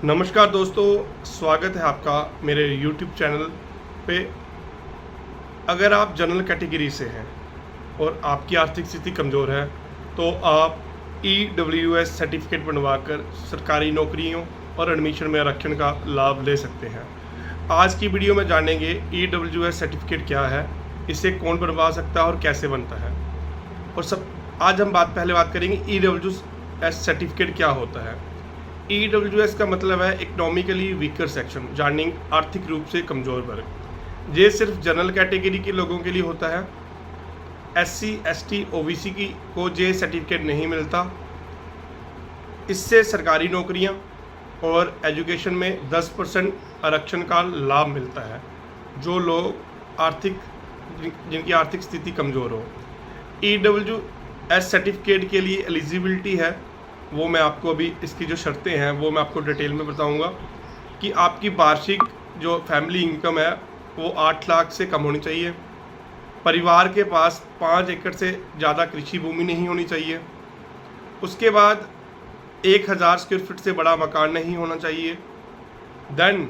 नमस्कार दोस्तों, स्वागत है आपका मेरे YouTube चैनल पे। अगर आप जनरल कैटेगरी से हैं और आपकी आर्थिक स्थिति कमज़ोर है तो आप EWS सर्टिफिकेट बनवाकर सरकारी नौकरियों और एडमिशन में आरक्षण का लाभ ले सकते हैं। आज की वीडियो में जानेंगे EWS सर्टिफिकेट क्या है, इसे कौन बनवा सकता है और कैसे बनता है। और आज हम पहले बात करेंगे EWS सर्टिफिकेट क्या होता है। EWS का मतलब है इकोनॉमिकली वीकर सेक्शन, यानी आर्थिक रूप से कमज़ोर वर्ग। ये सिर्फ जनरल कैटेगरी के लोगों के लिए होता है। SC, ST, OBC को ये सर्टिफिकेट नहीं मिलता। इससे सरकारी नौकरियां और एजुकेशन में 10% आरक्षण का लाभ मिलता है जो लोग जिनकी आर्थिक स्थिति कमज़ोर हो। EWS सर्टिफिकेट के लिए एलिजिबिलिटी है वो मैं आपको अभी इसकी जो शर्तें हैं वो मैं आपको डिटेल में बताऊंगा कि आपकी वार्षिक जो फैमिली इनकम है वो 8 लाख से कम होनी चाहिए। परिवार के पास 5 एकड़ से ज़्यादा कृषि भूमि नहीं होनी चाहिए। उसके बाद 1000 स्क्वायर फीट से बड़ा मकान नहीं होना चाहिए। देन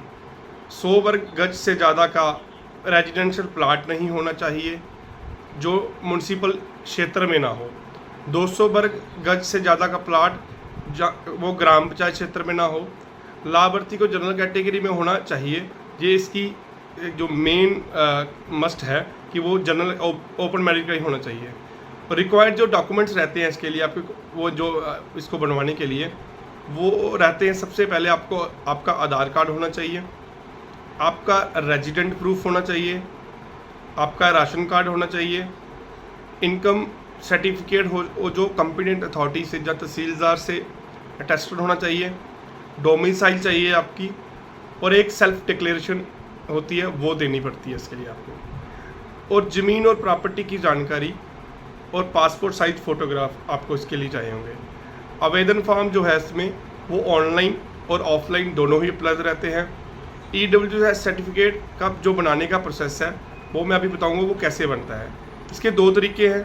100 वर्ग गज से ज़्यादा का रेजिडेंशियल प्लाट नहीं होना चाहिए जो म्यूनसिपल क्षेत्र में ना हो। 200 वर्ग गज से ज़्यादा का प्लाट वो ग्राम पंचायत क्षेत्र में ना हो। लाभार्थी को जनरल कैटेगरी में होना चाहिए। ये इसकी जो मेन मस्ट है कि वो जनरल ओपन मेरिट का ही होना चाहिए। और रिक्वायर्ड जो डॉक्यूमेंट्स रहते हैं इसके लिए आपको, वो जो इसको बनवाने के लिए वो रहते हैं, सबसे पहले आपको आपका आधार कार्ड होना चाहिए, आपका रेजिडेंट प्रूफ होना चाहिए, आपका राशन कार्ड होना चाहिए, इनकम सर्टिफिकेट हो जो कॉम्पिटेंट अथॉरिटी से या तहसीलदार से अटेस्टेड होना चाहिए, डोमिसाइल चाहिए आपकी, और एक सेल्फ डिक्लेरेशन होती है वो देनी पड़ती है इसके लिए आपको। और ज़मीन और प्रॉपर्टी की जानकारी और पासपोर्ट साइज फ़ोटोग्राफ आपको इसके लिए चाहिए होंगे। आवेदन फॉर्म जो है इसमें वो ऑनलाइन और ऑफलाइन दोनों ही उपलब्ध रहते हैं। EWS सर्टिफिकेट का जो बनाने का प्रोसेस है वो मैं अभी बताऊँगा वो कैसे बनता है। इसके 2 तरीके हैं,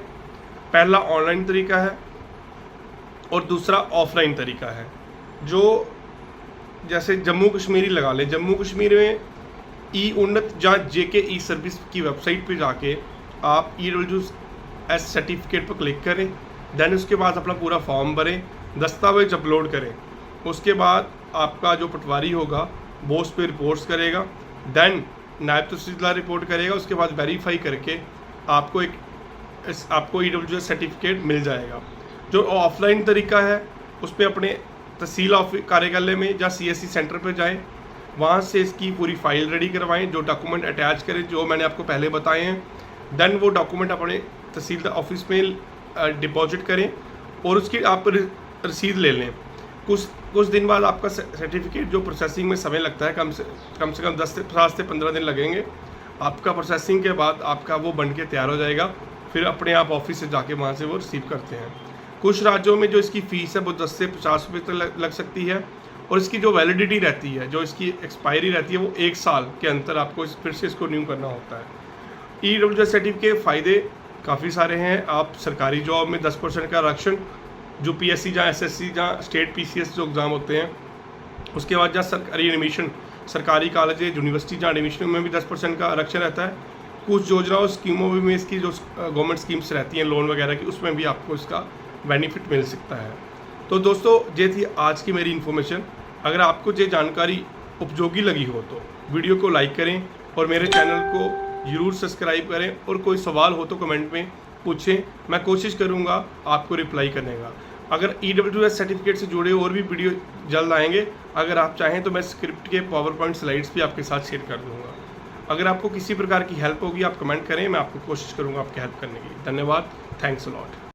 पहला ऑनलाइन तरीका है और दूसरा ऑफलाइन तरीका है। जो जैसे जम्मू कश्मीर लगा लें, जम्मू कश्मीर में उन्नत या JKE सर्विस की वेबसाइट पे जाके आप EWS सर्टिफिकेट पर क्लिक करें। देन उसके बाद अपना पूरा फॉर्म भरें, दस्तावेज अपलोड करें। उसके बाद आपका जो पटवारी होगा वो उस पर रिपोर्ट्स करेगा। देन नायब तहसीलदार रिपोर्ट करेगा। उसके बाद वेरीफाई करके आपको EWS सर्टिफिकेट मिल जाएगा। जो ऑफलाइन तरीका है उस पर अपने तहसील कार्यालय में या CSC सेंटर पर जाएं, वहाँ से इसकी पूरी फाइल रेडी करवाएं, जो डॉक्यूमेंट अटैच करें जो मैंने आपको पहले बताए हैं। देन वो डॉक्यूमेंट अपने तहसील ऑफिस में डिपॉजिट करें और उसकी आप रसीद ले लें। कुछ दिन बाद आपका सर्टिफिकेट जो प्रोसेसिंग में समय लगता है कम से कम 10 से 15 दिन लगेंगे। आपका प्रोसेसिंग के बाद आपका वो बन के तैयार हो जाएगा। फिर अपने आप ऑफिस से जाके वहाँ से वो रिसीव करते हैं। कुछ राज्यों में जो इसकी फ़ीस है वो 10 से 50 रुपये तक लग सकती है। और इसकी जो वैलिडिटी रहती है, जो इसकी एक्सपायरी रहती है, वो 1 साल के अंतर आपको फिर से इसको न्यू करना होता है। EWS सर्टिफिकेट के फ़ायदे काफ़ी सारे हैं। आप सरकारी जॉब में 10% का आरक्षण, जो PSC या SSC या स्टेट PCS जो एग्ज़ाम होते हैं, उसके बाद जहाँ सरकारी एडमिशन, सरकारी कॉलेज यूनिवर्सिटी जहाँ एडमिशन में भी 10% का आरक्षण रहता है। कुछ योजनाओं स्कीमों में इसकी जो गवर्नमेंट स्कीम्स रहती हैं लोन वगैरह की, उसमें भी आपको इसका बेनिफिट मिल सकता है। तो दोस्तों ये थी आज की मेरी इन्फॉर्मेशन। अगर आपको ये जानकारी उपयोगी लगी हो तो वीडियो को लाइक करें और मेरे चैनल को ज़रूर सब्सक्राइब करें। और कोई सवाल हो तो कमेंट में पूछें, मैं कोशिश करूँगा आपको रिप्लाई करने का। अगर EWS सर्टिफिकेट से जुड़े और भी वीडियो जल्द आएंगे। अगर आप चाहें तो मैं स्क्रिप्ट के PowerPoint स्लाइड्स भी आपके साथ शेयर कर दूँगा। अगर आपको किसी प्रकार की हेल्प होगी आप कमेंट करें, मैं आपको कोशिश करूँगा आपकी हेल्प करने की। धन्यवाद। Thanks a lot.